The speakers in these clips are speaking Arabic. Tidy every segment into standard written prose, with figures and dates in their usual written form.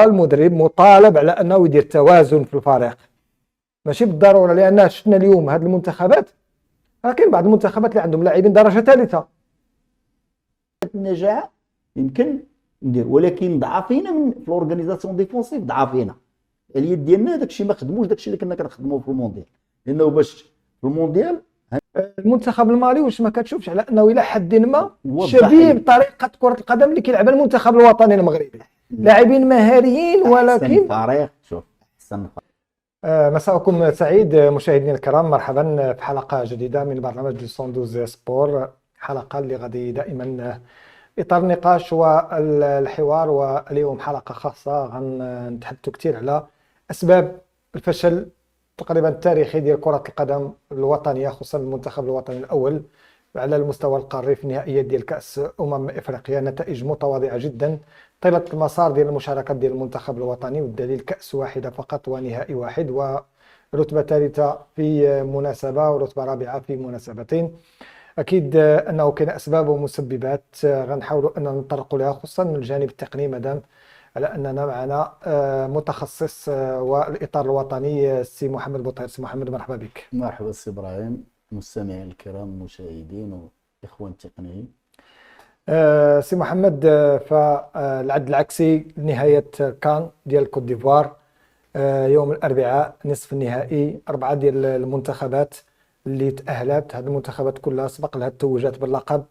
المدرب مطالب على انه يدير توازن في الفريق، ماشي بالضروره، لان شفنا اليوم هذه المنتخبات راه كاين بعض المنتخبات اللي عندهم لاعبين درجه ثالثه. النجاح يمكن ندير، ولكن ضعفينا في الاورغانيزاسيون ديفونسيف، ضعفينا اليد ديالنا داكشي ما خدموش داكشي اللي كنا كنخدموه في المونديال، لانه باش في المونديال المنتخب المالي واش ما كتشوفش على انه الى حد ما شبيه بطريقه كره القدم اللي كيلعبها المنتخب الوطني المغربي، لاعبين مهاريين ولكن فريق. شوف احسن مساءكم سعيد مشاهدينا الكرام، مرحبا في حلقه جديده من برنامج 112 سبور، حلقه اللي غادي دائما اطار النقاش والحوار، واليوم حلقه خاصه غنتحدثوا كثير على اسباب الفشل تقريبا التاريخي ديال كره القدم الوطنيه، خصوصا المنتخب الوطني الاول على المستوى القاري في نهائيات ديال كاس افريقيا، نتائج متواضعه جدا طيله المسار ديال المشاركات ديال المنتخب الوطني، والدليل كاس واحده فقط ونهائي واحد، ورتبه ثالثه في مناسبه ورتبه رابعه في مناسبتين. اكيد انه كاين اسباب ومسببات غنحاولوا ان نطرقوا لها، خصوصا من الجانب التقني، مادام على اننا معنا متخصص والاطار الوطني السي محمد بوطير. سي محمد مرحبا بك. مرحبا سي ابراهيم، مستمعين الكرام المشاهدين والاخوان التقنيين. سي محمد، فالعد العكسي نهايه كان ديال كوت ديفوار يوم الاربعاء، نصف النهائي، 4 ديال المنتخبات اللي تاهلت، هذه المنتخبات كلها سبق لها التوجات باللقب.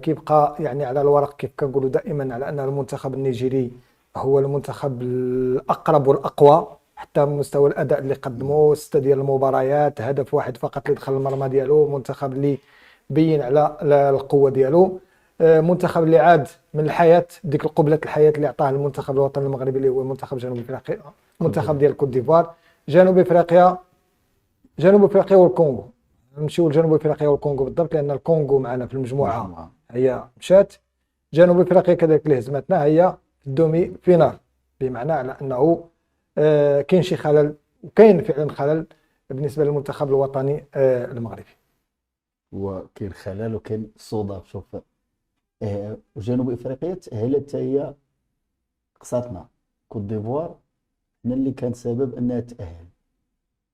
كيبقى يعني على الورق كيف كنقولوا دائما على ان المنتخب النيجيري هو المنتخب الاقرب والاقوى، حتى مستوى الاداء اللي قدموه، 6 ديال المباريات، هدف واحد فقط اللي دخل المرمى ديالو، منتخب اللي بين على القوه ديالو، منتخب اللي عاد من الحياه، ديك القبله الحياه اللي عطاها المنتخب الوطني المغربي اللي هو منتخب جنوب افريقيا، منتخب ديال كوت ديفوار. جنوب افريقيا والكونغو، نمشيو لجنوب افريقيا والكونغو بالضبط، لان الكونغو معنا في المجموعه هي مشات، جنوب افريقيا كذلك اللي هزمتنا هي في الدومي فينال، بمعنى على انه كاين شي خلل، وكاين فعلا خلل بالنسبه للمنتخب الوطني المغربي. وكاين خلل وكاين صدف. شوف جنوب افريقيا تاهلت هي قصاتنا، كوت ديفوار حنا اللي كان سبب انها تاهل،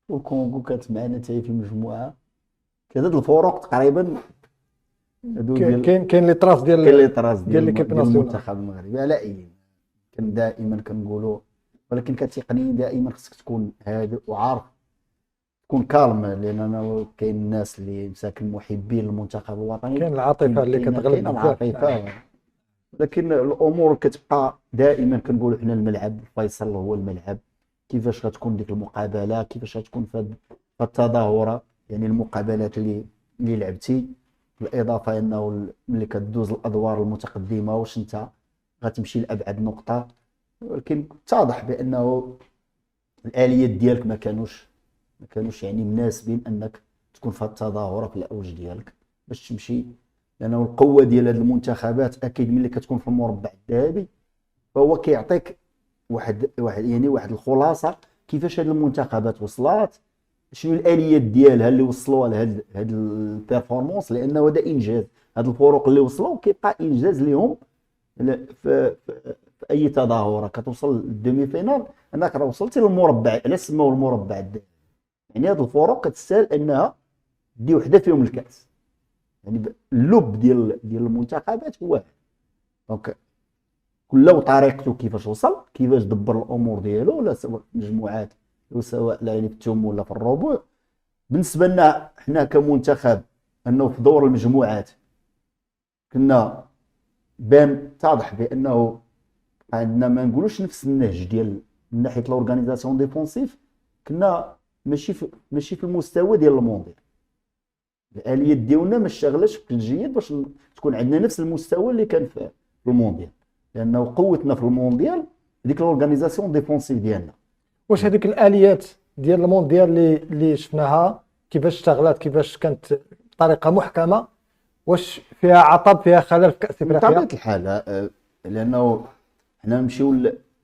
والكونغو كانت معنا حتى هي في المجموعه، كذا الفروق تقريبا كاين لي تراس ديال ليكيب ناسيونال المنتخب المغربي. على اي كان دائما كنقولوا، ولكن كتقنيا دائما خصك تكون هادئ وعارف تكون كالم، لان انا كاين الناس اللي مساكن محبين للمنتخب الوطني، كاين العاطفه اللي كتغلب العاطفه، لكن الامور كتبقى دائما كنقولوا حنا الملعب الفيصل هو الملعب، كيفاش غتكون ديك المقابله، كيفاش غتكون في التظاهره، يعني المقابلات اللي لعبتي، بالاضافه انه ملي كدوز الادوار المتقدمه واش انت غتمشي لابعد نقطه، ولكن اتضح بانه الاليات ديالك ما كانوش يعني مناسبين انك تكون في التظاهره في الاوج ديالك باش تمشي، لانه القوه ديال هذه المنتخبات اكيد ملي كتكون في المربع الذهبي فهو كيعطيك واحد الخلاصه كيفاش هذه المنتخبات وصلات، شنو الاليات ديالها اللي وصلوا لهاد البيرفورمانس، لانه هذا انجاز. هاد الفروق اللي وصلوا كيبقى انجاز لهم في اي تظاهره كتوصل للدومي فينال، انك راه وصلتي للمربع، على سماو المربع الذهبي، يعني هاد الفروق كتستاهل انها دي وحده فيهم الكاس، يعني اللب ديال المنتخبات هو دونك كل طريقته كيفاش وصل، كيفاش دبر الامور ديالو، ولا سواء في المجموعات ولا سواء يعني في الثمن ولا في الربع. بالنسبه لنا حنا كمنتخب انه في دور المجموعات كنا بان تاضح بانه عندنا ما نقولوش نفس النهج ديال من ناحيه الاورغانيزاسيون ديفونسيف، كنا ماشي في المستوى ديال المونديال، الاليات ديالنا ما اشتغلتش بشكل جيد باش تكون عندنا نفس المستوى اللي كان في المونديال، لانه قوتنا في المونديال ديك الاورغانيزاسيون ديفونسيف ديالنا. واش هذيك الاليات ديال المونديال اللي شفناها كيفاش اشتغلت، كيفاش كانت بطريقه محكمه، واش فيها عطب، فيها خلل في كاس افريقيا؟ بطبيعه الحال لانه حنا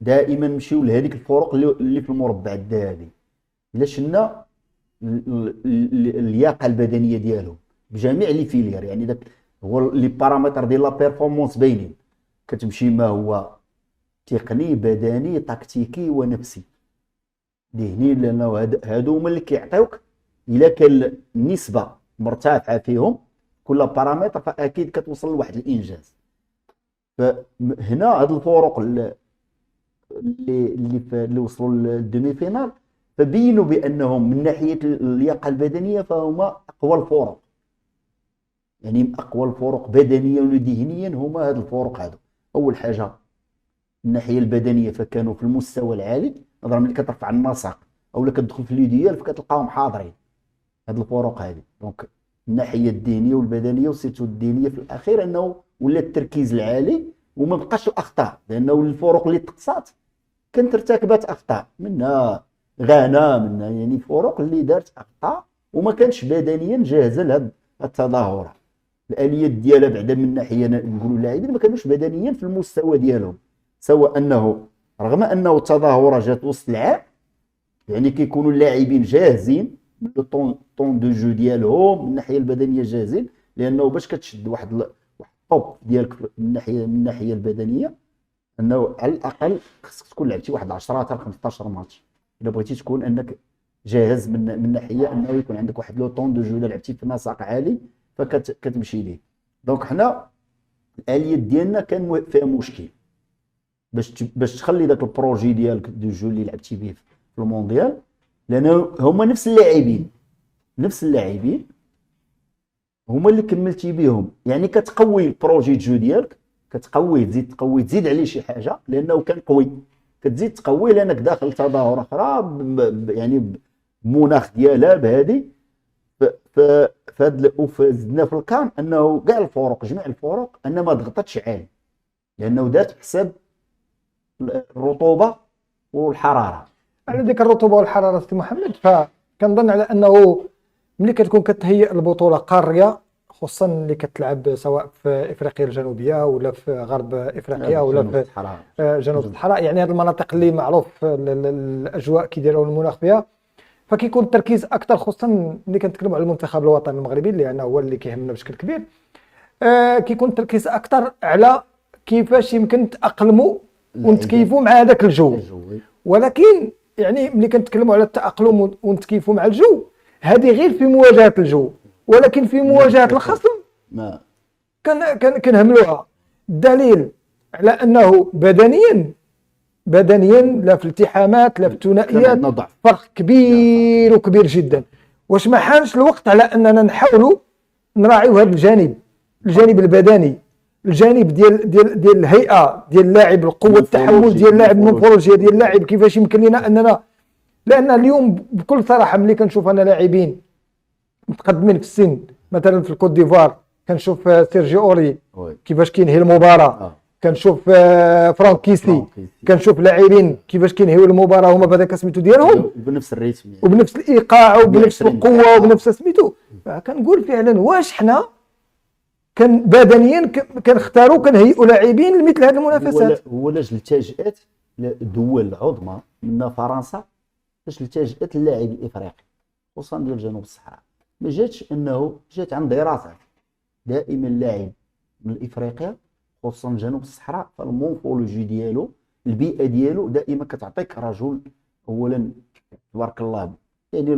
دائما نمشيو لهذيك الفروق اللي في المربع الذهبي، الا شلنا اللياقه البدنيه ديالهم بجميع لي فيلير، يعني داك هو لي بارامتر ديال لا بيرفورمانس باينين، كتمشي ما هو تقني بدني تكتيكي ونفسي ذهني، لانه هادو هما اللي كيعطيوك الا كان النسبه مرتفعه فيهم كل بارامتر فاكيد كتوصل لواحد الانجاز. فهنا هاد الفروق اللي وصلوا للدومي فينال فبينوا بانهم من ناحيه اللياقه البدنيه فهما اقوى الفرق، يعني اقوى الفرق بدنيا وذهنيا هما هاد الفرق هادو. اول حاجه من الناحيه البدنيه فكانوا في المستوى العالي، نظرا ملي كترفع النسق او كتدخل في ليديال فكتلقاهم حاضرين هاد الفروق هادي. دونك من الناحيه الذهنيه والبدنيه وسيرتو الذهنيه في الاخير انه ولا التركيز العالي وما بقاش الاخطاء، لانه الفروق اللي تقصات كانت ارتكبت اخطاء منها غانا، منها يعني فروق اللي دارت اخطاء وما كانش بدنيا جاهزه لهاد التظاهره. الاليات ديالها بعدا من ناحيه نقولوا اللاعبين ما كانوش بدنيا في المستوى ديالهم، سواء انه رغم انه التظاهره جات وسط العام يعني كيكونوا اللاعبين جاهزين لو طون دو جو ديالهم من الناحيه البدنيه جاهزين، لانه باش كتشد واحد الطوب ديالك من الناحيه البدنيه انه على الاقل خصك تكون لعبتي واحد 10 حتى 15 ماتش الا بغيتي تكون انك جاهز من ناحيه انه يكون عندك واحد لو طون دو جو الا لعبتي في نسق عالي فكتمشي ليه. دونك حنا الاليات ديالنا كان فيها مشكل باش تخلي داك البروجي ديالك دو جو اللي لعبتي به في المونديال، لان هما نفس اللاعبين هما اللي كملتي بهم، يعني كتقوي البروجي جو ديالك، كتقويه تزيد عليه شي حاجه لانه كان قوي، كتزيد تقويه لانك داخل تظاهره اخرى يعني بمناخ ديالها بهادي. وزدنا في الكان انه كاع الفروق جميع الفروق ان ما ضغطتش عالي لانه دارت حساب الرطوبه والحراره. على ذيك الرطوبه والحراره سي محمد، فكنظن على انه ملي كتكون كتهيئ البطوله قاريه خصوصا اللي كتلعب سواء في افريقيا الجنوبيه ولا في غرب افريقيا ولا في جنوب الصحراء، يعني هذه المناطق اللي معروف الاجواء كيديروا المناخ فيها، فكيكون التركيز اكثر خصوصا ملي كنتكلموا على المنتخب الوطني المغربي اللي هو اللي كيهمنا بشكل كبير. كيكون التركيز اكثر على كيفاش يمكن تاقلموا ونتكيفوا مع هذاك الجو. ولكن يعني ملي كنتكلموا على التاقلم ونتكيفوا مع الجو هذه غير في مواجهه الجو، ولكن في مواجهه الخصم كنهملوها. الدليل على انه بدنيا لا في الالتحامات لا في الثنائيات فرق كبير وكبير جدا. واش ما حانش الوقت على اننا نحاولوا نراعيو هذا الجانب البدني، الجانب ديال الهيئه ديال اللاعب، القوه التحمل ديال اللاعب، المورفولوجيا ديال اللاعب، كيفاش يمكن لنا اننا، لان اليوم بكل صراحه ملي كنشوف انا لاعبين متقدمين في السن مثلا في الكوت ديفوار كنشوف سيرجي اوري كيفاش كينهي المباراه، كنشوف فرانك كيسي، كنشوف لاعبين كيفاش كينهيو المباراه هما بهذاك سميتو ديالهم بنفس الريتم يعني. وبنفس الايقاع وبنفس القوه وبنفس سميتو. فكنقول فعلا واش حنا كان بدنيا كنختاروا كنهيئوا لاعبين لمثل هذه المنافسات؟ هو لاش التجأت الدول العظمى من فرنسا باش التجأت اللاعب الافريقي خصوصا ديال جنوب الصحراء، ما جاتش انه جات عن دراسات دائما اللاعب من افريقيا خصوصا جنوب الصحراء فالمورفولوجي ديالو البيئه ديالو دائما كتعطيك رجل اولا تبارك الله، يعني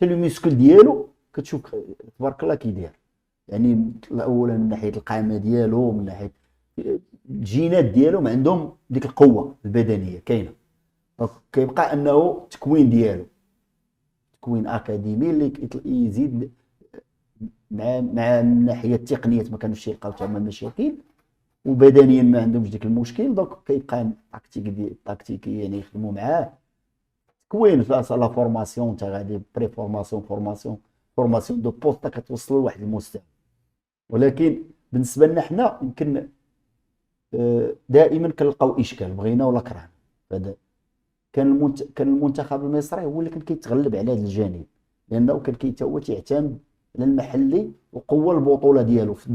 الميسكل ديالو كتشوف تبارك الله كيدير، يعني اولا من ناحيه القامه ديالو من ناحيه الجينات ديالهم عندهم ديك القوه البدنيه كاينه. كيبقى انه التكوين ديالو تكوين اكاديمي اللي يزيد مع من ناحيه التقنيات ما كانوش يلقاو تما مشاكل، وبدنيا ما عندهمش ديك المشكل. دونك كيبقى تاكتيكي يعني يخدموا معاه تكوين في لا فورماسيون، انت غادي بري فورماسيون دو بوست كتوصلوا لواحد المستوى. ولكن بالنسبه لنا حنا يمكن دائما كنلقاو اشكال بغينا ولا كرهنا. هذا كان المنتخب المصري هو اللي كان كيتغلب على هذا الجانب، لانه كان هو تيعتمد على المحلي وقوه البطوله ديالو في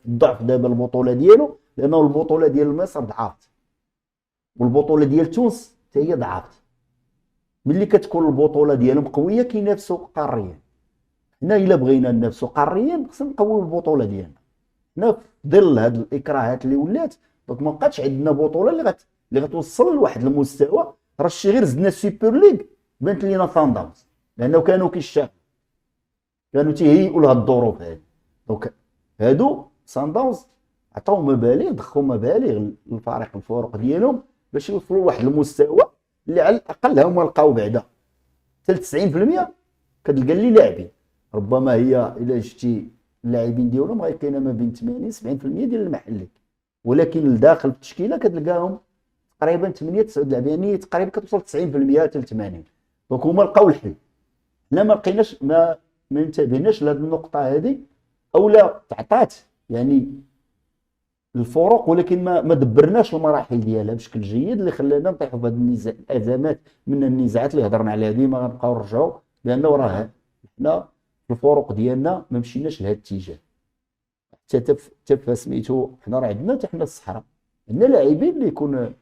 الضعف دابا البطوله ديالو، لانه البطوله ديال مصر ضعفت والبطوله ديال تونس حتى هي ضعفت. ملي كتكون البطوله ديالهم قويه كينافسوا قاريا، حنا الا بغينا ننافسوا قاريا خصنا نقويو البطوله ديالنا. حنا في ظل هاد الاكراهات اللي ولات دونك ما بقاتش عندنا بطوله اللي غتوصل لواحد المستوى. راه شي غير زدنا السوبر ليغ بانت لينا سان داونز لانه كانوا كيشتغلوا، كانوا تيهيئوا لهاد الظروف هادي. دونك هادو سان داونز عطاو مبالغ، ضخوا مبالغ للفريق الفرق ديالهم باش يوصلوا لواحد المستوى اللي على الاقل هما لقاو بعدا حتى 90% كتلقى اللي لاعبين. ربما هي الا شفتي اللاعبين ديالهم غيكاينه ما بين 80 70% ديال المحلي، ولكن لداخل في التشكيله كتلقاهم تقريبا 8 9 لاعبين، يعني تقريبا كتوصل 90% حتى ل 80. دونك هما لقاو الحل. حنا ما لقيناش، ما انتبهناش لهاد النقطه هذه، اولا تعطات يعني الفروق، ولكن ما دبرناش المراحل ديالها بشكل جيد اللي خلانا نطيحوا في هذه الازمات من النزاعات اللي هضرنا عليها. ديما غنبقاو نرجعوا لانه راه حنا في الفروق ديالنا ما مشيناش لهذا الاتجاه. حتى سميتو حنا راه عندنا حتى حنا الصحراء عندنا لاعبين اللي يكون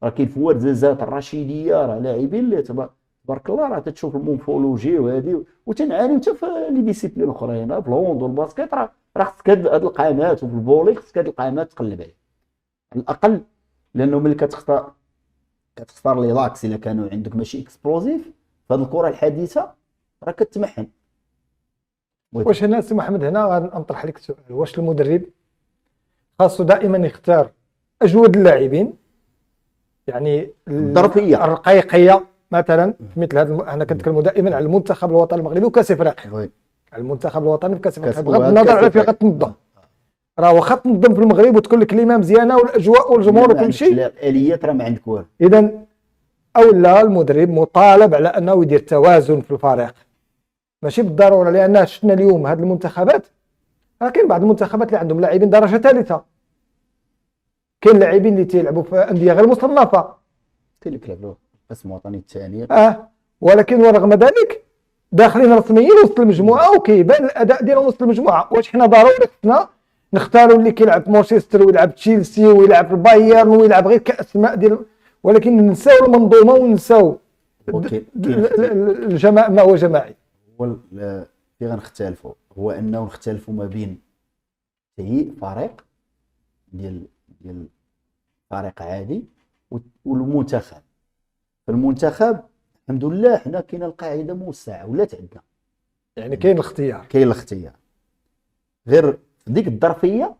راه كاين في ورزازات الرشيديه، راه لاعبين اللي تبارك الله راه تتشوف المونفولوجي وهذه، وتنعانيو حتى في لي ديسيبلين اخرين في الهوند والباسكيت. راه خصك هاد القامات، وفي الفولي خصك هاد القامات تقلب عليها على الاقل، لانه ملي كتختار لي لاكس الا كانوا عندك ماشي اكسبلوزيف في هاد الكره الحديثه راه كتمحن. واش هنا سي محمد هنا غنطرح لك سؤال، واش المدرب خاصو دائما يختار اجود اللاعبين، يعني الظرفيه الرقيقيه مثلا في مثل هذا؟ انا كنتكلم دائما على المنتخب الوطني المغربي وكاس افريقيا، على المنتخب الوطني بكاس افريقيا بغض النظر على فين غتنظم. راه واخا تنظم في المغرب وتكون الكلمه مزيانه والاجواء والجمهور وكل شيء، الاليات راه ما عندك والو. اذا اولا المدرب مطالب على انه يدير توازن في الفريق، ماشي بالضروره، لان شفنا اليوم هذه المنتخبات راه كاين بعض المنتخبات اللي عندهم لاعبين درجه ثالثه، كاين لاعبين اللي تيلعبوا في انديه غير مصنفه، كاين اللي كيلعبوا قسم وطني الثاني ولكن ورغم ذلك داخلين رسميين وسط المجموعه وكيبان الاداء ديالهم وسط المجموعه. واش حنا ضروري خصنا نختاروا اللي كيلعب في مانشستر ويلعب تشيلسي ويلعب في البايرن ويلعب غير كاسماء ديال، ولكن ننساو المنظومه وننساو الجماعه ما هو جماعي. هو اللي غنختلفوا هو انه نختلفوا ما بين تهيئ فريق ديال فريق عادي والمنتخب. فالمنتخب الحمد لله حنا كاينه القاعده موسعه ولات عندنا، يعني كاين الاختيار، غير في ديك الظرفيه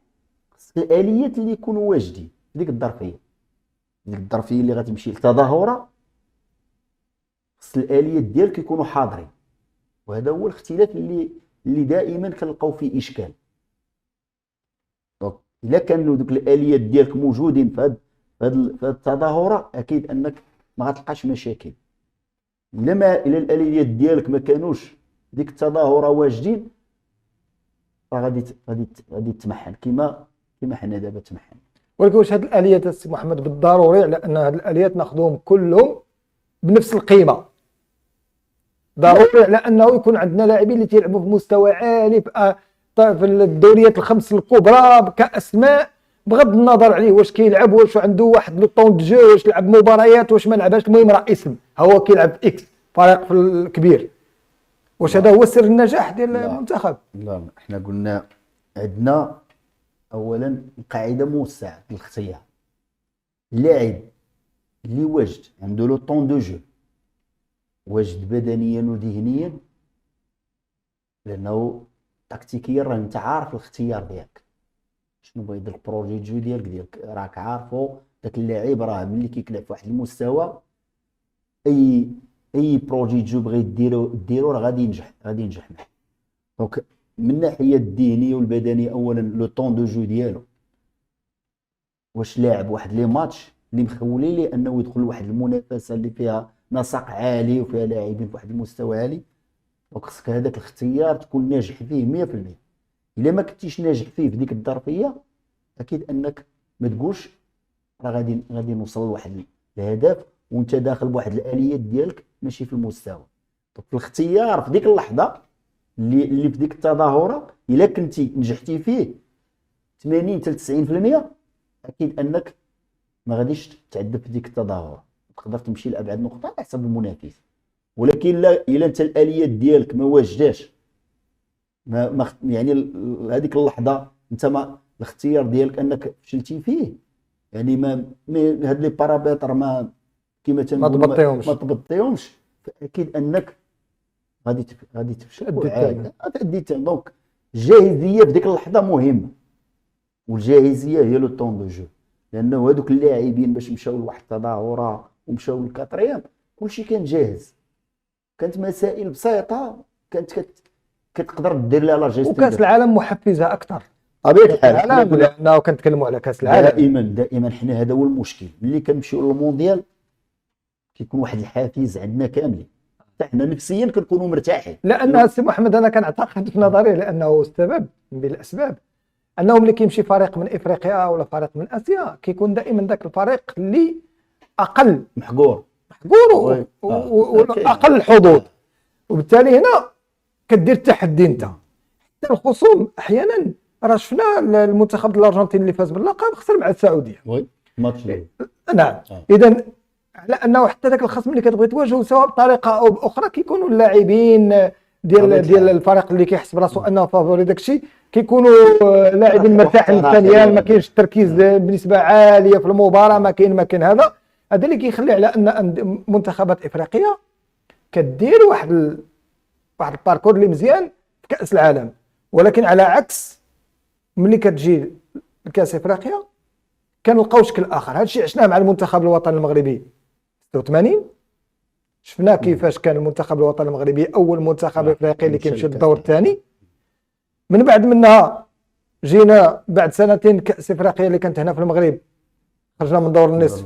خص الاليات اللي يكونوا واجدين في ديك الظرفيه اللي غتمشي للتظاهره، خص الاليات ديالك يكونوا حاضرين. وهذا هو الاختلاف اللي دائما كنلقاو فيه اشكال. دونك الا كانوا دوك الاليات ديالك موجودين في هذه التظاهره اكيد انك ما غتلقاش مشاكل. الا الاليات ديالك ما كانوش ديك التظاهره واجدين راه غادي تمحن كما حنا دابا تمحن. ولكن واش هاد الاليات السي محمد بالضروري على ان هاد الاليات ناخذوهم كلهم بنفس القيمه؟ ضروري على انه يكون عندنا لاعبين اللي تيلعبوا في مستوى عالي في الدوريات الخمس الكبرى كاسماء، بغض النظر عليه واش كيلعب، واش عنده واحد لو طون دو جو، واش لعب مباريات، واش ما لعبش، المهم راه اسم هو كيلعب في اكس فريق في الكبير. واش هذا هو سر النجاح ديال المنتخب؟ لا احنا قلنا عندنا اولا قاعده موسعه الاختيار. اللاعب اللي واجد عنده لو طون دو جو، واجد بدنيا وذهنيا، لانه تكتيكيا راه انت عارف الاختيار ديالك شنو بغا يدير، البروجي جو ديالك راك عارفو. داك اللاعب راه ملي كيكلع في واحد المستوى اي بروجي جو بغا ديرو راه غادي ينجح معاه. دونك من الناحيه الذهنيه والبدنيه اولا لو طون دو جو ديالو، واش لاعب واحد لي ماتش اللي مخولي ليه انه يدخل لواحد المنافسه اللي فيها نسق عالي وفيها لاعبين في واحد المستوى عالي. دونك خصك هذاك الاختيار تكون ناجح فيه 100%. الا ما كنتيش ناجح فيه في ديك الظرفيه اكيد انك ما تقولش راه غادي نوصل لواحد الهدف وانت داخل بواحد الاليات ديالك ماشي في المستوى. دونك الاختيار في ديك اللحظه اللي في ديك التظاهره الا كنتي نجحتي فيه 80 حتى 90% اكيد انك ما غاديش تعذب في ديك التظاهره، تقدر تمشي لابعد نقطه على حسب المنافس. ولكن لا الا انت الاليات ديالك ما واجداش، يعني هذيك اللحظه انت ما الاختيار ديالك انك فشلتي فيه، يعني هاد لي بارامتر ما كما ما تنقولوا تبطيهمش. ما تبطيهمش، فاكيد انك غادي تفشل أدي وعاد الثمن. غادي دونك الجاهزيه في ديك اللحظه مهمه، والجاهزيه هي لو طون دو جو، لانه هذوك اللاعبين باش مشاو لواحد التظاهره ومشاو للكاتريام كلشي كان جاهز، كانت مسائل بسيطه، كانت كتقدر دير لها لا جيستيون. وكاس العالم محفزه اكثر. طبيعه كاس الحال حنا العالم قلنا لانه كنتكلموا على كاس العالم. دائما حنا هذا هو المشكل، ملي كنمشيو للمونديال كيكون واحد الحافز عندنا كاملين، حتى حنا نفسيا كنكونوا مرتاحين. لان السي محمد انا كنعتقد في نظري لانه السبب من بين الاسباب انه ملي كيمشي فريق من افريقيا ولا فريق من اسيا كيكون دائما ذاك الفريق اللي اقل محقور محقور واقل حظوظ، وبالتالي هنا كدير التحدي انت. حتى الخصوم احيانا راه شفنا المنتخب الارجنتيني اللي فاز باللقب خسر مع السعوديه. وي ماتش نعم. اذا على انه حتى ذاك الخصم اللي كتبغي تواجهه سواء بطريقه او باخرى كيكونوا اللاعبين ديال الفريق اللي كيحس براسو انه فافوري داكشي كيكونوا لاعبين مرتاحين نفسيا، ما كاينش التركيز بنسبه عاليه في المباراه، ما كاين هذا اللي كيخلي على ان منتخبات افريقيا كدير واحد الباركور اللي مزيان في كاس العالم. ولكن على عكس ملي كتجي لكاس افريقيا كنلقاو شكل اخر. هادشي عشناه مع المنتخب الوطني المغربي 86، شفنا كيفاش كان المنتخب الوطني المغربي اول منتخب افريقي اللي كيمشي للدور الثاني. من بعد منها جينا بعد سنتين كاس افريقيا اللي كانت هنا في المغرب، خرجنا من دور النصف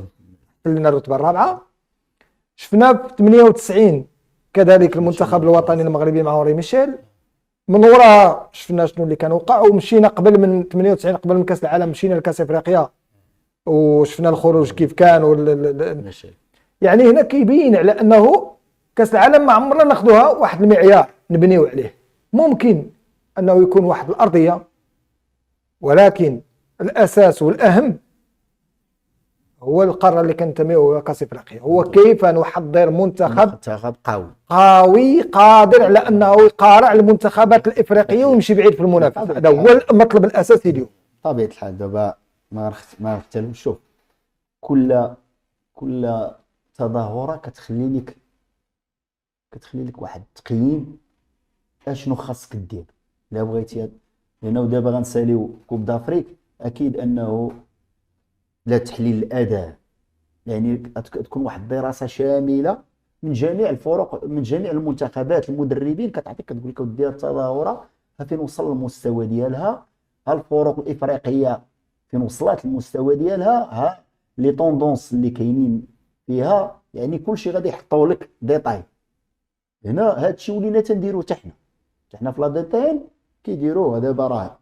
حلينا الرتبه الرابعه. شفنا في 98 كذلك المنتخب الوطني المغربي مع اوري ميشيل. من وراها شفنا شنو اللي كان وقع، ومشينا قبل من 98 قبل من كاس العالم مشينا لكاس افريقيا وشفنا الخروج كيف كان يعني هنا كيبين على انه كاس العالم ما عمرنا ناخذوها واحد المعيار نبنيو عليه. ممكن انه يكون واحد الارضيه، ولكن الاساس والاهم هو القاره اللي كنتميو هو كاس افريقيا، هو كيف نحضر منتخب قوي قادر على انه يقارع المنتخبات الافريقيه ويمشي بعيد في المنافسه. هذا هو المطلب الاساسي اليوم. طبيعه الحال دابا ما نختلفش. شوف كل تظاهره كتخلي لك واحد التقييم اشنو خاصك دير الا بغيتي. لانه دابا غنساليو كوب دافريك، اكيد انه لا تحليل الاداء، يعني تكون واحد الدراسه شامله من جميع الفرق من جميع المنتخبات المدربين، كتعطيك كتقول لك ودي التظاهره فين وصل المستوى ديالها، ها الفرق الافريقيه فين وصلت المستوى ديالها، ها لي طوندونس اللي كاينين فيها، يعني كلشي غادي يحطوا لك ديتاي. هنا هادشي ولينا تنديرو حنا في لا ديتاين كيديروه. دابا راه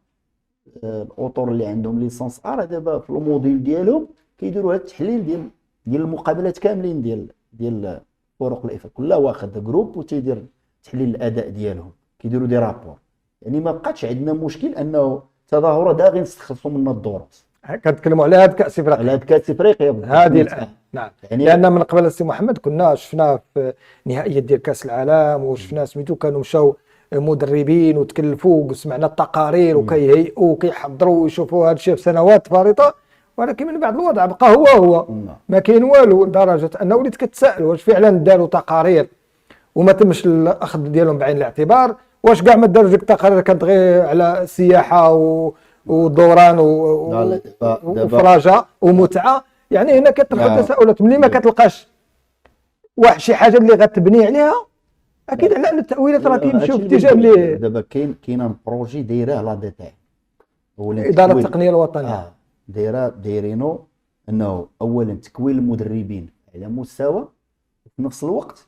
الاطر اللي عندهم ليسونس ار دابا في الموديل ديالهم كيديروا هذا التحليل ديال المقابلات كاملين ديال الفرق الافريقيه، كلها واخد جروب وتيدير تحليل الاداء ديالهم، كيديروا دي رابور. يعني ما بقاتش عندنا مشكل انه تظاهره دا غير نستخلصوا منها الدورات. كنتكلموا على هذا كاس افريقيا، على هذا كاس افريقيا هذه الان. نعم. يعني لان من قبل السي محمد كنا شفنا في نهائيات ديال كاس العالم وشفنا سميتو كانوا مشاو مدربين وتكلفوا وسمعنا التقارير وكيهيئوا وكيحضروا ويشوفوا هذا الشيء في سنوات فارطه، ولكن من بعد الوضع بقى هو ما كاين والو، لدرجه انه وليت كتسائل واش فعلا داروا تقارير وما تمش الاخذ ديالهم بعين الاعتبار، واش كاع ما داروا ديك التقارير كانت غير على السياحه ودوران وفراجه ومتعه. يعني هنا كتدخل تساؤلات ملي ما كتلقاش واحد شي حاجه اللي غتبني عليها، اكيد على ان التاويلات راه كيمشيو في اتجاه اللي دابا كاين بروجي دايره لا ديتاي اداره التقنيه الوطنيه دايرينو انه اولا تكوين المدربين على مستوى، وفي نفس الوقت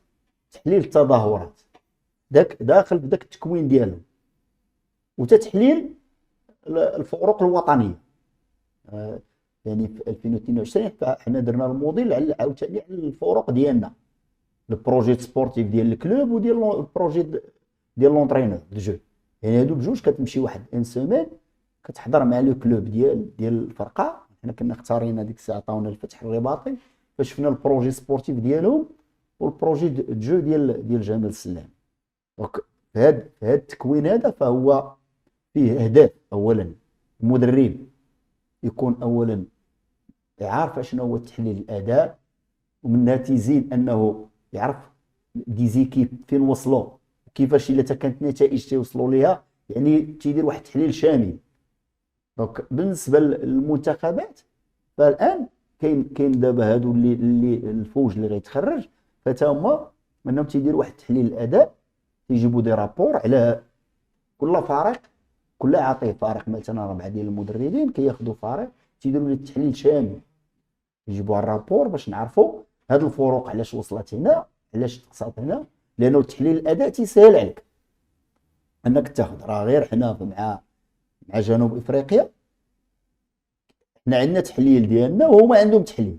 تحليل التظاهرات داخل بداك التكوين ديالهم، وتتحليل الفروق الوطنيه. يعني في 2022 حنا درنا الموديل عاوتاني على الفروق ديالنا، البروجي سبورتيف ديال الكلوب وديال البروجي ديال لونطرينور دو جو. يعني هادو بجوج كتمشي واحد ان سيمين كتحضر مع لو كلوب ديال الفرقه. حنا كنا اختارينا ديك الساعه عطاونا الفتح الرباطي باش شفنا البروجي سبورتيف ديالهم والبروجي دو جو ديال جمال السلام. دونك في هذا التكوين هذا فهو فيه اهداف. اولا المدرب يكون اولا عارف شنو هو تحليل الاداء، ومنها تيزيد انه يعرف دي زيكيب فين وصلوا، كيفاش الا كانت نتائج تيوصلوا ليها، يعني تيدير واحد التحليل شامل. دونك بالنسبه للمنتخبات فالان كاين دابا هادو اللي الفوج اللي غيتخرج، فتا هما انهم تيديروا واحد تحليل الاداء، تيجيبوا دي رابور على كل فريق، كل عاطيه فريق مثلا 4 ديال المدربين كياخذوا فريق تيديروا ليه تحليل شامل، يجيبوا الرابور باش نعرفوا هاد الفروق علاش وصلت هنا، علاش تقصات هنا. لانه تحليل الاداء تيسهل عليك انك تاخذ، راه غير حنا مع جنوب افريقيا حنا عندنا تحليل ديالنا وهما عندهم تحليل،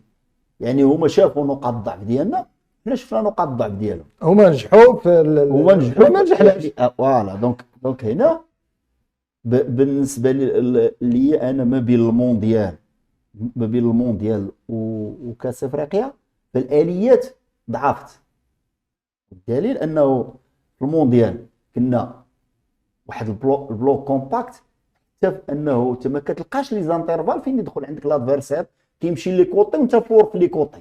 يعني هما شافوا نقاط الضعف ديالنا، حنا شفنا نقاط الضعف ديالهم. هما نجحوا في هما نجحوا ما نجحناش. فوالا دونك هنا بالنسبه لي انا ما بين المونديال وكاس افريقيا فالاليات ضعفت. الدليل انه في المونديال كنا واحد البلوك كومباكت، حتى انه انت ما كتلقاش لي زانترفال فين يدخل عندك لادفيرسير كيمشي لي كوطي وانت فور في لي كوطي،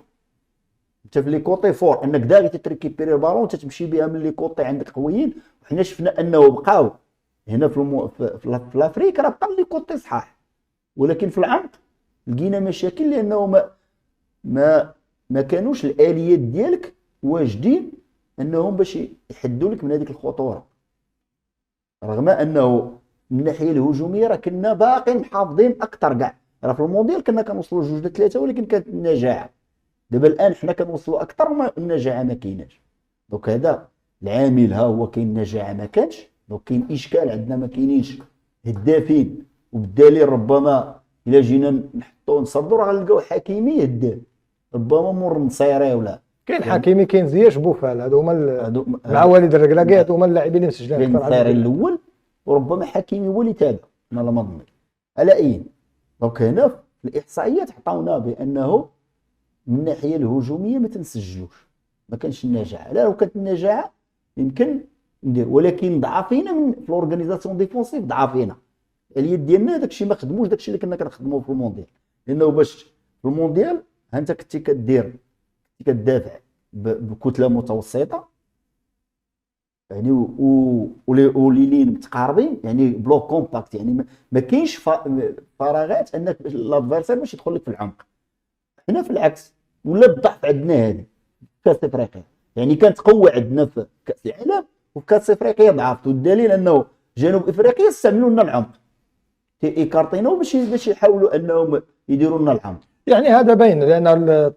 انت في لي كوطي فور انك داغي تتريكيبيري البالون تتمشي بها من لي كوطي عندك قويين. وحنا شفنا انه بقاو هنا في الافريك راه بقى لي كوطي صحاح، ولكن في العمق لقينا مشاكل لانه ما كانوش الاليات ديالك واجدين انهم باش يحدوا لك من هذيك الخطوره. رغم انه من الناحيه الهجوميه راه كنا باقي محافظين اكثر كاع، راه في المونديال كنا كنوصلوا 2-3 ولكن كانت النجاعه. دابا الان حنا كنوصلوا اكثر وما النجاعه ما كايناش. دونك هذا العامل، ها هو كاين النجاعه ما كانش، دونك كاين اشكال عندنا ما كاينينش هدافين. وبالدليل ربما الا جينا نحطوا نصدوا راه غنلقاو حكيمي هداف، ربما مور النصيري ولا كاين حكيمي، كاين زياش، بوفال، هادو هما مع وليد الركراكي، هادو هما اللاعبين اللي مسجلين كاين اكثر النصيري الاول، وربما حكيمي هو اللي تابع، انا لا ما نظن على اي. دونك هنا في الاحصائيات عطاونا بانه من الناحيه الهجوميه ما تنسجلوش، ما كانش النجاعه. لا لو كانت النجاعه يمكن ندير، ولكن ضعفينا من في الاورغانيزاسيون ديفونسيف، ضعفينا اليد ديالنا داكشي ما خدموش داكشي اللي كنا كنخدموه في المونديال. لانه باش في المونديال ها انت كنتي كتدافع بكتله متوسطه يعني وليلين متقاربين، يعني بلوك كومباكت، يعني ما كاينش فراغات انك الادفيرسير باش يدخل لك في العمق. حنا في العكس ولا الضعف عندنا هذه كاس افريقيا، يعني كانت قوه عندنا في كاس العالم وفي كاس افريقيا ضعفت. والدليل انه جنوب افريقيا استعملوا لنا العمق، ايكارتينو باش يحاولوا انهم يديروا لنا العمق. يعني هذا باين، لان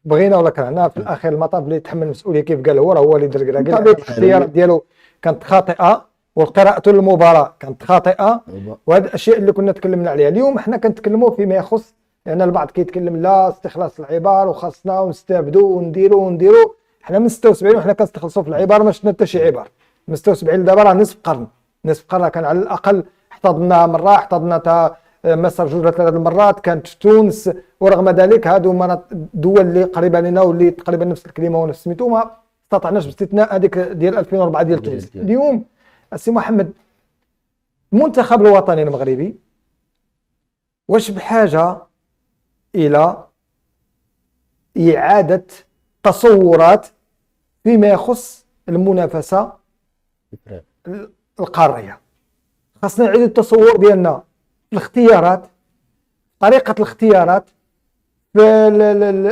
بغينا ولا كرهنا في الاخير المطاف اللي يتحمل المسؤوليه كيف قال هو، راه هو اللي درك الاختيارات ديالو كانت خاطئه، وقراءته للمباراه كانت خاطئه. وهذه الاشياء اللي كنا تكلمنا عليها اليوم حنا كنتكلموا فيما يخص، لان البعض كيتكلم لا استخلاص العبار وخاصنا ونستافدوا ونديروا. حنا من 76 وحنا كنستخلصوا في العبار، ما شفنا حتى شي عبار. من 76 دابا راه نصف قرن كان على الاقل احتضنا مره، احتضنا تا مصر 2-3 المرات، كانت في تونس. ورغم ذلك هادو الدول اللي قريبه لنا واللي تقريبا نفس الكلمه ونفس سميتو ما استطعناش، باستثناء هذيك ديال 2004 ديال تونس. اليوم السي محمد، المنتخب الوطني المغربي واش بحاجه الى اعاده تصورات فيما يخص المنافسه القاريه؟ خاصنا نعيد التصور ديالنا في الاختيارات، طريقه الاختيارات،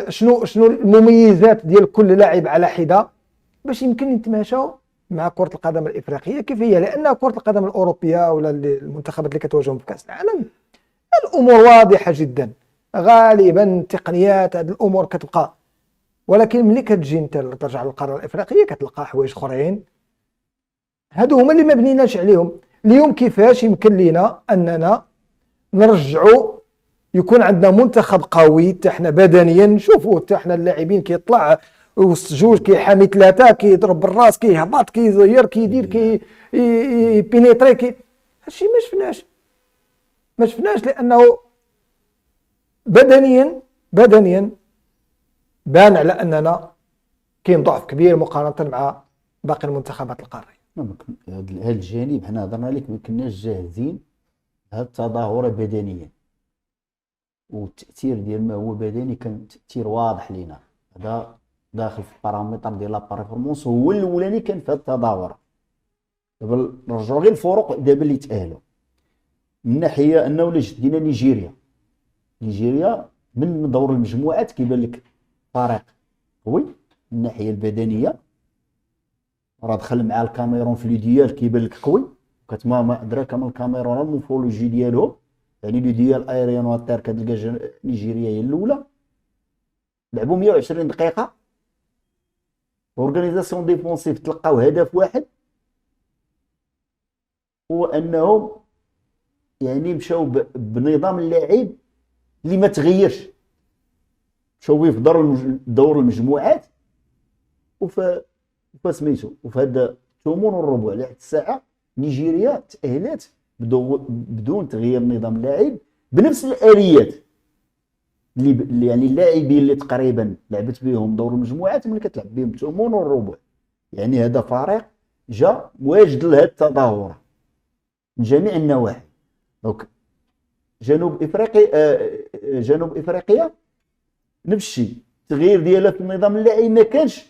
شنو المميزات ديال كل لاعب على حده باش يمكن يتماشاو مع كرة القدم الإفريقية كيف هي. لأن كرة القدم الأوروبية ولا المنتخبات اللي كتواجههم في كأس العالم الأمور واضحة جدا، غالبا التقنيات هذه الأمور كتبقى. ولكن ملي كتجي انت ترجع للقارة الإفريقية كتلقى حوايج أخرين هادو هما اللي ما بنيناش عليهم. اليوم كيفاش يمكن لنا أننا نرجعوا يكون عندنا منتخب قوي حتى حنا بدنيا؟ نشوفوا حتى حنا اللاعبين كيطلع وسط جوج كيحامي ثلاثه، كيضرب بالراس، كيهبط، كيزير، كيدير، بينيتري، هادشي ما شفناش لانه بدنيا بان على اننا كاين ضعف كبير مقارنه مع باقي المنتخبات القاريه. هذا الجانب حنا هضرنا لك ما كناش جاهزين هذه التظاهره بدنيا. والتاثير ديال ما هو بدني كان تاثير واضح لينا. هذا داخل في البارامتر ديال لا بيرفورمانس، هو الاولاني كان في هذا التدهور. دابا نرجعوا غير الفروق دابا اللي تاهلوا من ناحيه انه ولا دينا نيجيريا من دور المجموعات كيبان لك فريق قوي من الناحيه البدنيه، راه دخل مع الكاميرون في لو ديال كيبان لك قوي، كتما ما ادراك من الكاميرون المورفولوجي ديالهم، يعني لو ديال ايريان واتير كتلقى نيجيريا هي الاولى، لعبوا 120 دقيقه، اورغانيزاسيون ديفونسيف تلقاو هدف واحد، هو انهم يعني مشاو بنظام اللاعب اللي ما تغيرش، مشاو به في دور المجموعات سميتو وفي هذا الثمن والربع لحد الساعه نيجيريا تاهلت بدون تغيير نظام اللاعب بنفس الاليات اللي يعني اللاعبين اللي تقريبا لعبت بهم دور المجموعات ملي كتلعب بهم الثمن والربع. يعني هذا فريق جا واجد لهذا التظاهره من جميع النواحي. دونك جنوب افريقيا نفس الشيء، التغيير ديالها في النظام اللاعب ما كانش،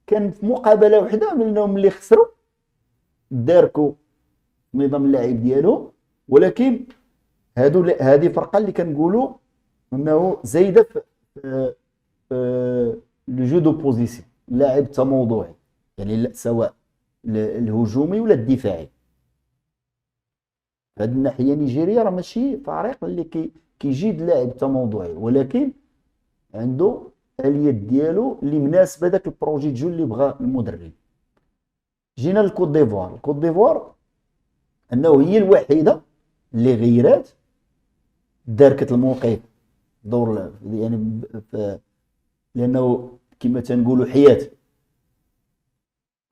كان في مقابله وحده منهم اللي خسروا داركوا نظام اللاعب ديالهم، ولكن هذه فرقه اللي كنقولوا انه زايده في لو جو دو بوزيسيون، لاعب تموضعي يعني سواء الهجومي ولا الدفاعي. هذه الناحيه نيجيريا راه ماشي فريق اللي كيجيد لاعب تموضعي، ولكن عنده اليات ديالو اللي مناسبه داك البروجي جو اللي بغى المدرب. جينا للكوت ديفوار انه هي الوحيده اللي غيرات داركت الموقف دور يعني لانه كما تنقولوا حياه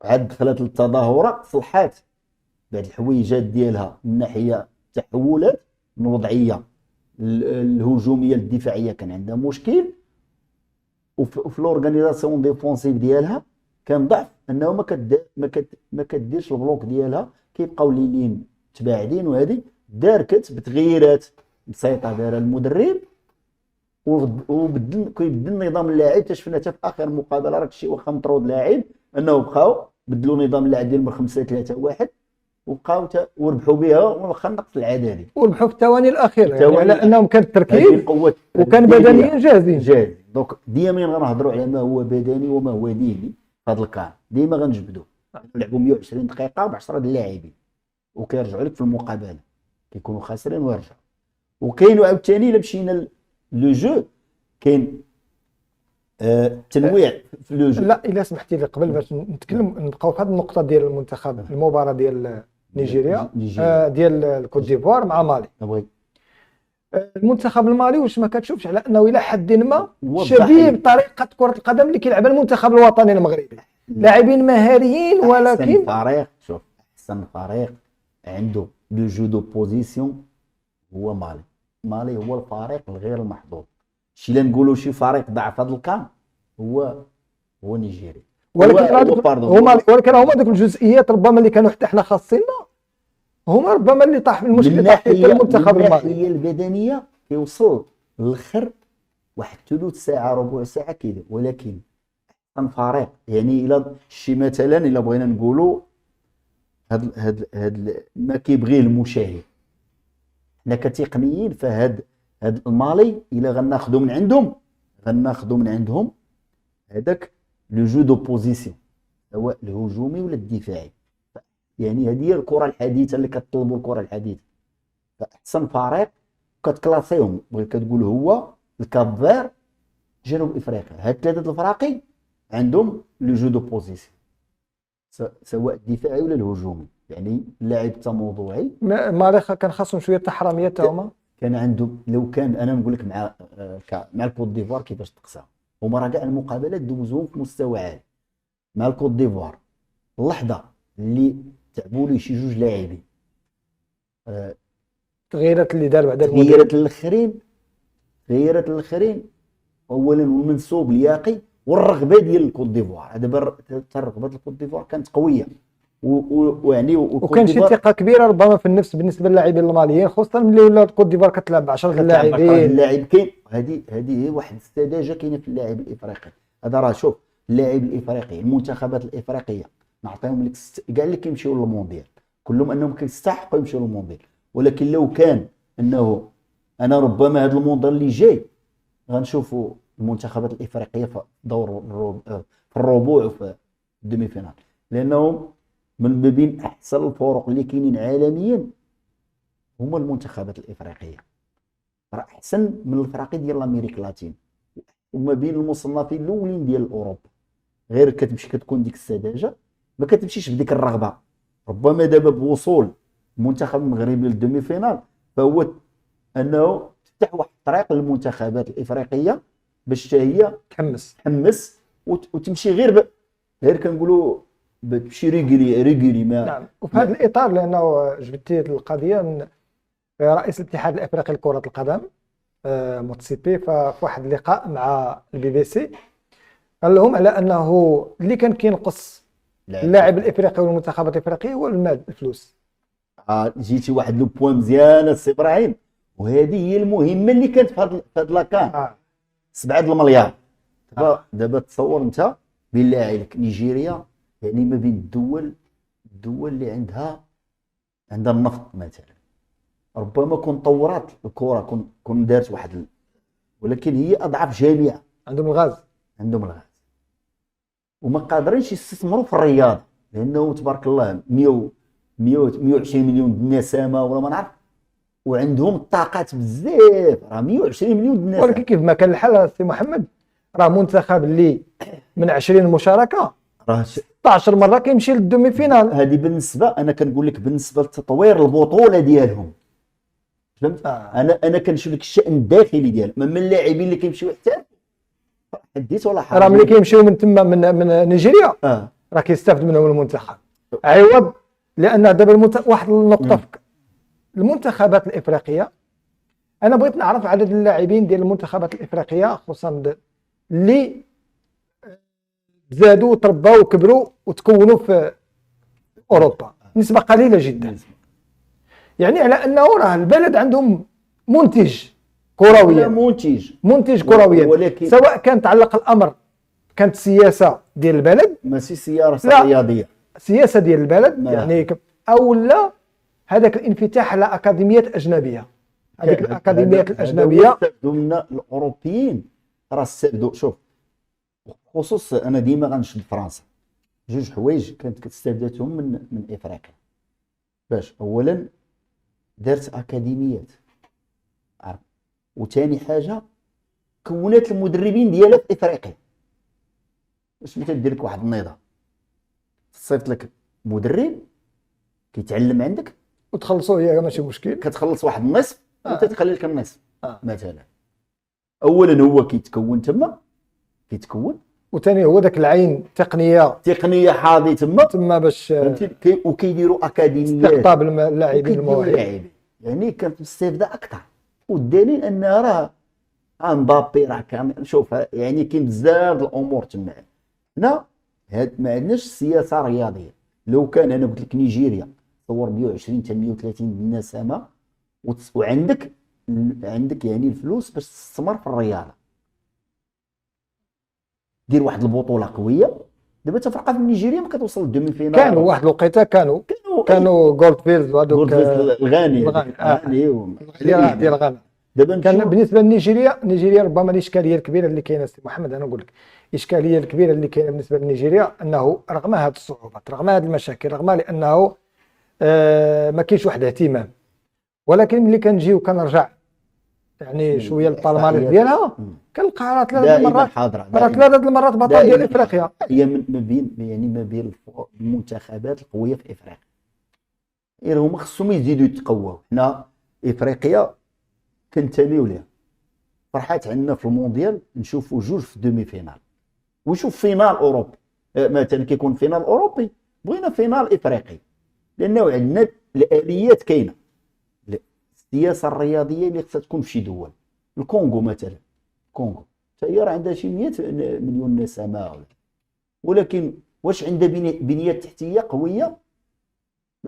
عاد دخلت للتظاهرات، صلحات بعض الحويجات ديالها من ناحيه تحولات من وضعيه الهجوميه للدفاعيه كان عندها مشكل، وفي لورغانيزاسيون ديفونسيف ديالها كان ضعف انه ما كديرش البلوك ديالها، كيبقاو ليلين متباعدين. وهذه داركت بتغييرات بسيطه دارها المدرب كيبدل نظام اللاعب. شفنا حتى في اخر مقابله راك شي واخا مطرود لاعب انه بقاو بدلوا نظام اللاعب ديال من 5-3-1 وبقاو وربحوا بها واخا النقص العددي، وربحوا في الثواني الاخيره يعني على انهم كان التركيز وكان بدنيا جاهزين. دونك ديما غنهضروا على ما هو بدني وما هو ذهني في هذا الكار، ديما غنجبدوا لعبوا 120 دقيقه ب 10 اللاعبين وكيرجعوا لك في المقابله كيكونوا خاسرين ويرجعوا. وكاين عاوتاني الا مشينا لو جو كاين تنويع في لو جو. لا الا سمحتي لي قبل باش نتكلم نبقاو في هذه النقطه ديال المنتخب، المباراه ديال نيجيريا ديال الكوت ديفوار مع مالي. المنتخب المالي واش ما كتشوفش على انه الى حد ما شبيه بطريقه كره القدم اللي كيلعبها المنتخب الوطني المغربي، لاعبين مهاريين ولكن شوف احسن فريق عنده لو جو دو بوزيسيون هو مالي هو الفريق الغير المحظوظ. شي لا نقولوا شي فريق ضعف هذا الكام هو نيجيريا، ولكن هما دوك الجزئيات ربما اللي كانوا حتى حنا خاصيننا هما ربما اللي طاح في المشكل طاح في المنتخب المالي. هي البدنيه كيوصل للاخر واحد ثلث ساعه ربع ساعه كذا، ولكن احسن فريق يعني الى شي مثلا الا بغينا نقولوا هاد ما كيبغيه المشاهد، حنا كتقنيين فهاد المالي الا غناخذوا من عندهم هذاك لو جو دو بوزيسيون سواء الهجومي ولا الدفاعي. يعني هذه هي الكره الحديثه اللي كتطلبوا الكره الحديثه. فاحسن فريق كتكلاسيهم بغيت كتقول هو الكابفير جنوب افريقيا. هاد ثلاثه الفراقي عندهم لو جو دو بوزيسيون سواء الدفاعي ولا الهجومي، يعني اللاعب التموضعي. مالي كان خاصهم شويه تحرميه هما كان عندهم. لو كان انا نقول لك مع الكوت ديفوار كيفاش تقسى، هما راه كاع المقابلات دوزوهم في مستوى عالي. مع الكوت ديفوار اللحظه اللي تعبوا لي شي جوج لاعبين تغييرات اللي دار بعد تغييرات الاخرين اولا والمنسوب الياقي والرغبه ديال الكوت ديفوار. دابا الرغبه ديال الكوت ديفوار كانت قويه ويعني وكان شي ثقه كبيره ربما في النفس بالنسبه للاعبين الماليين، خصوصا ملي ولا كوت ديفوار كتلعب ب 10 لاعبين. اللاعب كاين، هذه هي واحد السذاجه كاينه في اللاعب الافريقي هذا. راه شوف اللاعب الافريقي، المنتخبات الافريقيه نعطيهم لك كاع اللي كيمشيو للمونديال كلهم انهم كيستحقوا يمشيو للمونديال، ولكن لو كان انه انا ربما هذا المونديال اللي جاي غنشوفوا المنتخبات الافريقيه في دور في الربوع وفي الدومي فينال، لانهم من بين احسن الفرق اللي كاينين عالميا هما المنتخبات الافريقيه، راه احسن من الفرق ديال امريكا اللاتين، وما بين المصنفين الاولين ديال اوروبا. غير كتمشي كتكون ديك السذاجه، ما كتمشيش بديك الرغبه. ربما دابا بوصول المنتخب المغربي للدومي فينال فهو انه تفتح واحد الطريق للمنتخبات الافريقيه باش حتى هي تحمس وتمشي غير كنقولوا تمشي ريغولي ما. نعم. وفي هذا الاطار لانه جبتي القضيه من رئيس الاتحاد الافريقي لكره القدم موتسيبي في واحد اللقاء مع البي بي سي قال لهم على انه اللي كان كينقص اللاعب الافريقي والمنتخبات الافريقيه هو المال، الفلوس. جيتي واحد لو بوين مزيان السي ابراهيم، وهذه هي المهمه اللي كانت في هذا لاكان 7 المليار. دابا تصور انت بالله عليك نيجيريا يعني ما بين الدول اللي عندها النفط مثلا، ربما كون طورات الكره كون دارت واحد ولكن هي اضعف جامعه. عندهم الغاز وما قادرينش يستثمروا في الرياضه، لانه تبارك الله 120 مليون النسمه ولا ما نعرف، وعندهم الطاقات بزاف، راه 120 مليون النسمه. ولكن كيف ما كان الحال سي محمد، راه منتخب اللي من 20 مشاركه راه 16 مره كيمشي للدومي فينال. هذه بالنسبه انا كنقول لك بالنسبه لتطوير البطوله ديالهم، فهمت؟ انا كنشوف لك الشان الداخلي ديالهم، من اللاعبين اللي كيمشيو حتى حديت ولا حاجه، راه ملي كيمشيو من تما من نيجيريا راه كيستافد منهم المنتخب عوض. لان دابا واحد النقطه المنتخبات الافريقيه، انا بغيت نعرف عدد اللاعبين ديال المنتخبات الافريقيه خصوصا اللي زادوا وتربوا وكبروا وتكونوا في اوروبا، نسبه قليله جدا. يعني على انه راه البلد عندهم منتج كرويا، منتج كرويا، سواء كان تعلق الامر كانت سياسه ديال البلد، ماشي سياسه رياضيه، سياسه ديال البلد يعني، او لا هذاك الانفتاح على اكاديميات اجنبيه. هذيك الاكاديميات الاجنبيه استفدوا منا الاوروبيين، راه استفدوا. شوف خصوص انا ديما غنشد فرنسا، جوج حوايج كانت كتستافداتهم من افريقيا. باش اولا دارت اكاديميات، وثاني حاجه كونات المدربين ديالها في افريقيا. باش ملي تدير لك واحد النظام تصيفط لك مدرب كيتعلم عندك وتخلصوا هي ماشي مشكل، كتخلص واحد النصف وانت تخلي لك النصف مثلا. اولا هو كيتكون تما وثاني هو داك العين تقنيه حاضي تما باش فهمتي، وكيديروا اكاديميات استقطاب اللاعبين المواهب، يعني كانت مستافده اكثر. والدليل ان راه مبابي راه كامل. شوف يعني كاين بزاف الامور تما. هنا ما عندناش سياسه رياضيه. لو كان انا قلت لك نيجيريا تصور 120 حتى 130 النسمه وعندك يعني الفلوس باش تستثمر في الرياضه، دير واحد البطوله قويه. دابا تفرقه في نيجيريا ما كتوصل للدومي فينال. كانوا واحد الوقيته كانوا جولدفيلد وهذوك الغاني ديال غانا. دابا كان بالنسبه لنيجيريا ربما الاشكاليه الكبيره اللي كاينه سي محمد، انا نقول لك الاشكاليه الكبيره اللي كاينه بالنسبه لنيجيريا انه رغم هذه الصعوبات، رغم هذه المشاكل، رغم لانه ما كاينش واحد الاهتمام، ولكن ملي كنجيو كنرجع يعني شويه للبالماريس ديالها كنلقاها ثلاثه المرات بطل ديال افريقيا. هي ما بين المنتخبات القويه في افريقيا. هما خصهم يزيدوا يتقواو. حنا افريقيا كنتميو ليها، فرحات عندنا في المونديال نشوفوا جوج في الدومي فينال ونشوف فينال اوروبي. مثلا كيكون فينال اوروبي بغينا فينال افريقي، لانه عندنا الاليات كاينه. السياسه الرياضيه اللي خصها تكون في شي دول، الكونغو مثلا، الكونغو حتى هي راه عندها شي 100 مليون نسمه، ولكن واش عندها بنيه تحتيه قويه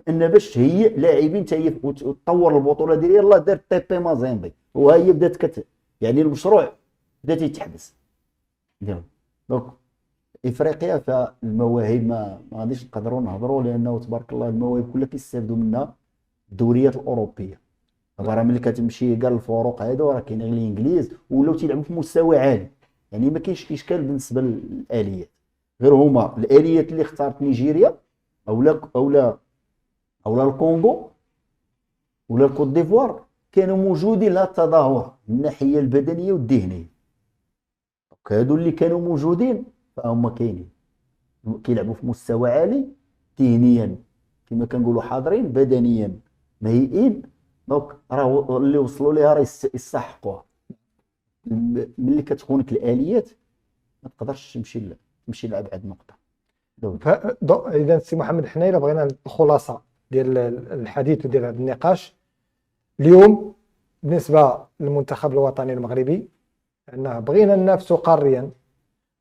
ان باش تهيئ لاعبين وتطور البطوله ديالها. يلاه دار تي بي مازيمبي وهي بدات يعني المشروع بدا تيتحبس ديالو. دونك افريقيا فالمواهب ما غاديش نقدروا نهضروا، لانه تبارك الله المواهب كلها كيستافدوا منها الدوريات الاوروبيه. دابا راه ملي كتمشي كاع الفروق هادو راه كاين غير الانجليز ولاو تيلعبوا في مستوى عالي، يعني ما كاينش اشكال بالنسبه للاليات. غير هما الاليات اللي اختارت نيجيريا اولا الكونغو ولا الكوت ديفوار كانوا موجودين لها التظاهر من الناحيه البدنيه والذهنيه. هادو اللي كانوا موجودين فهم كاينين كيلعبوا في مستوى عالي، ذهنيا كما كنقولوا حاضرين، بدنيا مهيئين. دونك راه اللي وصلوا ليها راه يستحقوها. ملي كتخونك الاليات ما تقدرش تمشي لابعد نقطه. اذا سي محمد، حنا الا بغينا الخلاصه ديال الحديث وديال هذا النقاش اليوم بالنسبه للمنتخب الوطني المغربي، انه بغينا ننافسوا قاريا،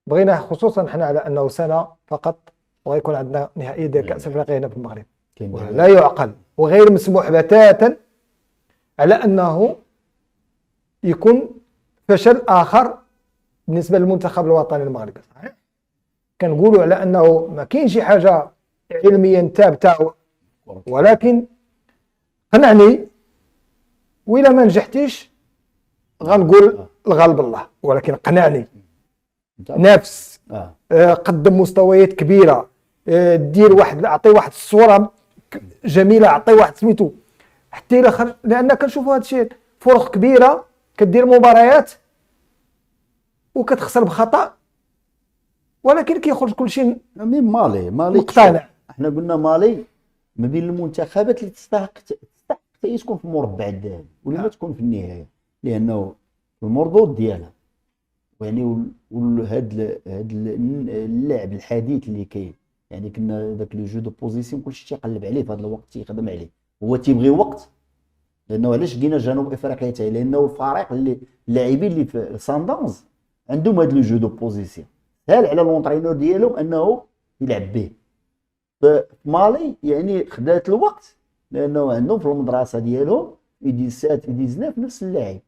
بغينا خصوصا حنا على انه سنه فقط وغيكون عندنا نهائيه ديال كاس افريقيا هنا في المغرب، لا يعقل وغير مسموح بتاتا على انه يكون فشل اخر بالنسبه للمنتخب الوطني المغربي. صحيح كنقولوا على انه ما كاينش شي حاجه علميا ثابته، ولكن قنعني وإلا ما نجحتيش غنقول الغالب الله، ولكن قنعني. نفس قدم مستويات كبيره، دير واحد، اعطي واحد الصوره جميله، اعطي واحد سميتو حتى الى خرج. لان كنشوفوا هذا الشيء فرق كبيره كدير مباريات وكتخسر بخطا، ولكن كيخرج كل شيء من مالي مقتنع. احنا قلنا مالي ما بين المنتخبات اللي تستحق تكون في المربع الذهبي ولا ما تكون في النهايه، لانه المردود ديالها يعني هاد اللعب الحديث اللي كاين. يعني كنا داك لو جو دو بوزيسيون كلشي تيقلب عليه في هذا الوقت، تيخدم عليه، هو تيبغي وقت. لانه علاش جينا جنوب افريقيا حتى لانه الفريق اللي اللاعبين اللي في ساندونز عندهم هاد لو جو دو بوزيسيون، سهل على لونطرينور ديالهم انه يلعب به. فمالي يعني خدات الوقت لانه عندهم في المدرسه ديالهم في 17 في 19 نفس اللاعب.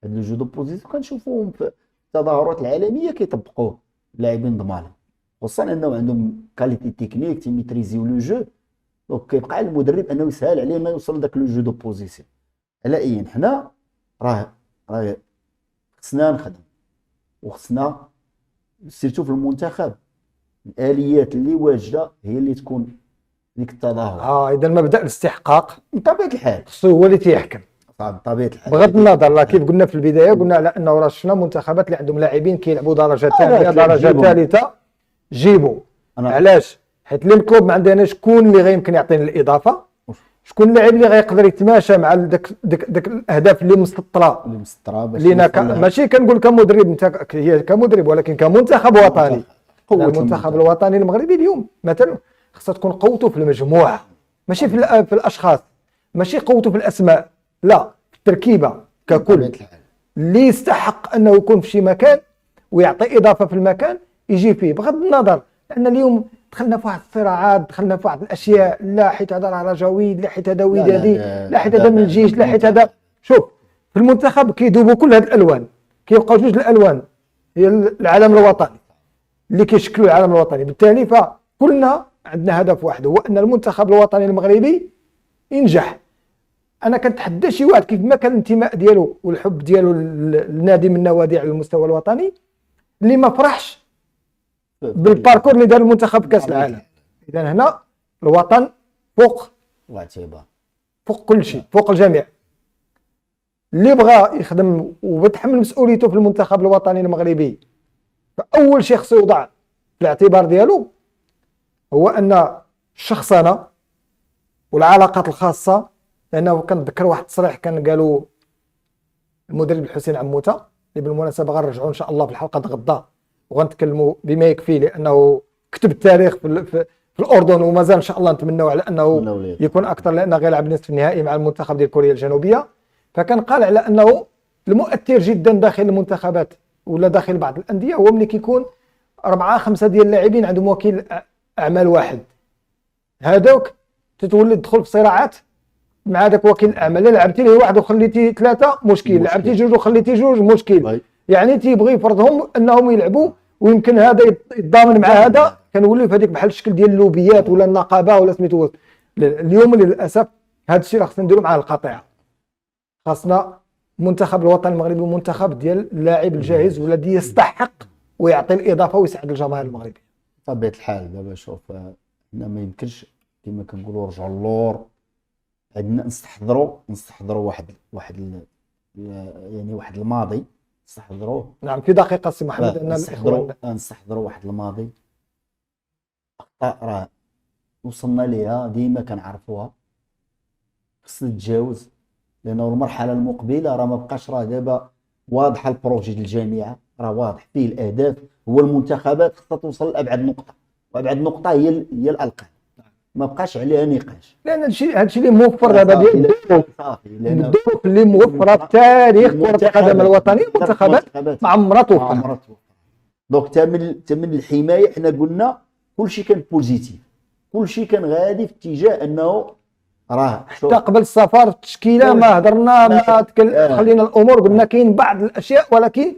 هاد لو جو دو بوزيسيون كنشوفوهم في التظاهرات العالميه كيطبقوه اللاعبين ضمالي، خصوصا انه عندهم كاليتي تكنيك تيميتريزيو لو جو. دونك كيبقى على المدرب انه يسهل عليه انه يوصل لذاك لو جو دو بوزيسيون. على اي حنا راه خصنا نخدم وخصنا سيرتو في المنتخب الاليات اللي واجده هي اللي تكون ديك التظاهر. اذا مبدا الاستحقاق بطبيعه الحال خصو هو اللي تيحكم بطبيعه الحال. بغض النظر كيف قلنا في البدايه، قلنا على انه راه شفنا منتخبات اللي عندهم لاعبين كيلعبوا درجه ثانيه درجه ثالثه جيبوا. علاش؟ حيت لي الكلوب ما عندناش شكون اللي غيمكن يعطينا الاضافه، شكون اللاعب اللي غيقدر يتماشى مع داك الاهداف اللي مسطره لينا ماشي كنقول كمدرب، انت هي كمدرب، ولكن كمنتخب وطني. المنتخب الوطني المغربي اليوم مثلا خصها تكون قوته في المجموعه، ماشي في الاشخاص، ماشي قوته في الاسماء، لا في التركيبه ككل. اللي يستحق انه يكون في شي مكان ويعطي اضافه في المكان يجي فيه، بغض النظر. لان اليوم دخلنا في واحد الصراعات، دخلنا في واحد الاشياء، لا حيت هذا راه رجاويد، لا حيت هذا ودادي، لا حيت هذا من الجيش، لا حيت هذا. شوف في المنتخب كيذوبوا كل هذه الالوان، كيبقاو جوج الالوان هي العلم الوطني اللي كيشكلوا العلم الوطني. بالتالي فكلنا عندنا هدف واحد، هو ان المنتخب الوطني المغربي ينجح. انا كنتحدى شي واحد كيف ما كان الانتماء ديالو والحب ديالو للنادي من النوادي على المستوى الوطني اللي ما فرحش بالباركور اللي دار المنتخب في كاس العالم. اذا هنا الوطن فوق كل شيء، فوق الجميع. اللي بغى يخدم وبتحمل مسؤوليته في المنتخب الوطني المغربي، فاول شيء خصو يوضع في الاعتبار ديالو هو ان الشخصنه والعلاقات الخاصه. لانه كنذكر واحد التصريح كان قالوا المدرب الحسين عموته، اللي بالمناسبه غنرجعوا ان شاء الله في الحلقه غدا وغنتكلموا بما يكفي، لانه كتب التاريخ في الاردن، ومازال ان شاء الله نتمنوا على انه يكون اكثر، لانه غيلعب نصف النهائي مع المنتخب ديال كوريا الجنوبيه. فكان قال على انه المؤثر جدا داخل المنتخبات ولا داخل بعض الانديه هو ملي كيكون 4 5 ديال اللاعبين عندهم وكيل اعمال واحد، هذوك تتولي تدخل في صراعات مع داك وكيل الاعمال. لعبتي ليه واحد وخليتي ثلاثه مشكل، لعبتي جوج وخليتي جوج مشكل. يعني تيبغي يفرضهم انهم يلعبوا، ويمكن هذا يتضامن مع هذا، كنوليو في هذيك بحال الشكل ديال اللوبيات ولا النقابه ولا سميتو. اليوم للاسف هذا الشيء راه خصنا نديرو مع القطيع. خاصنا المنتخب الوطني المغربي منتخب ديال اللاعب الجاهز والذي يستحق ويعطي الاضافه ويسعد الجماهير المغربيه. بطبيعه الحال دابا شوف، حنا ما يمكنش كما كنقولوا نرجعوا للور. عندنا نستحضروا يعني واحد الماضي نستحضروه. نعم في دقيقه سي محمد ان نستحضروا واحد الماضي. اخطاء راه وصلنا ليها ديما كنعرفوها، خصنا تتجاوز، لانه المرحله المقبله راه ما بقاش. راه دابا واضحه البروجي ديال الجامعه، راه واضح فيه الاهداف. هو المنتخبات خصها توصل لابعد نقطه، وابعد نقطه هي الالقاب، ما بقاش عليها نقاش. لان هادشي اللي موفر دابا ديال الظروف اللي موفره في تاريخ كره القدم الوطنيه. المنتخبات ما عمرها توفر. دونك تمن الحمايه حنا قلنا كلشي كان بوزيتيف، كلشي كان غادي في اتجاه انه راه حتى قبل السفر في التشكيله ما هضرنا، ما خلينا الامور، قلنا كاين بعض الاشياء ولكن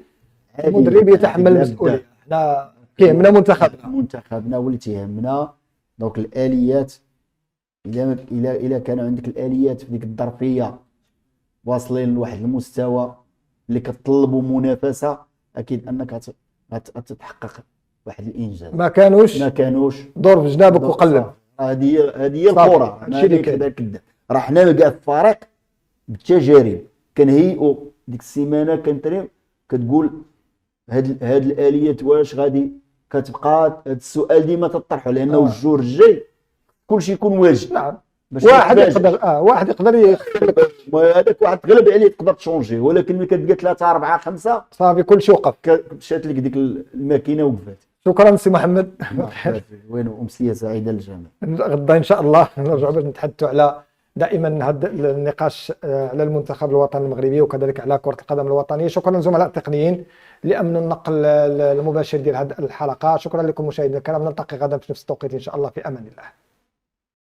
المدرب يتحمل المسؤوليه. حنا كيهمنا منتخبنا واللي تيهمنا. دونك الاليات، الا كان عندك الاليات في ديك الظرفيه واصلين لواحد المستوى اللي كتطلبوا منافسه، اكيد انك غتتحقق واحد الانجاز. ما كانوش دور في جنابك وقلب. هذه هي الكره. راه حنا كاع في الفريق بالتجارب كنهيئوا ديك السيمانه كنتريو كتقول هاد الاليات واش غادي كتبقى. هذا السؤال ديما تطرحه، لانه الجور الجاي كلشي يكون واجد. نعم واحد يقدر يختلف، هذاك واحد تغلب عليه تقدر تشونجي، ولكن ملي كتلقى 3 4 5 صافي كلشي وقف، مشات لك ديك الماكينه وقفات. شكرا سي محمد. وين امسيه سعيده للجميع. غدا ان شاء الله نرجعوا باش نتحدثوا على دائما هذا النقاش على المنتخب الوطني المغربي وكذلك على كرة القدم الوطنية. شكرا للزملاء التقنيين لأمن النقل المباشر ديال هذه الحلقة. شكرا لكم مشاهدينا الكرام، نلتقي غدا في نفس التوقيت إن شاء الله، في أمان الله.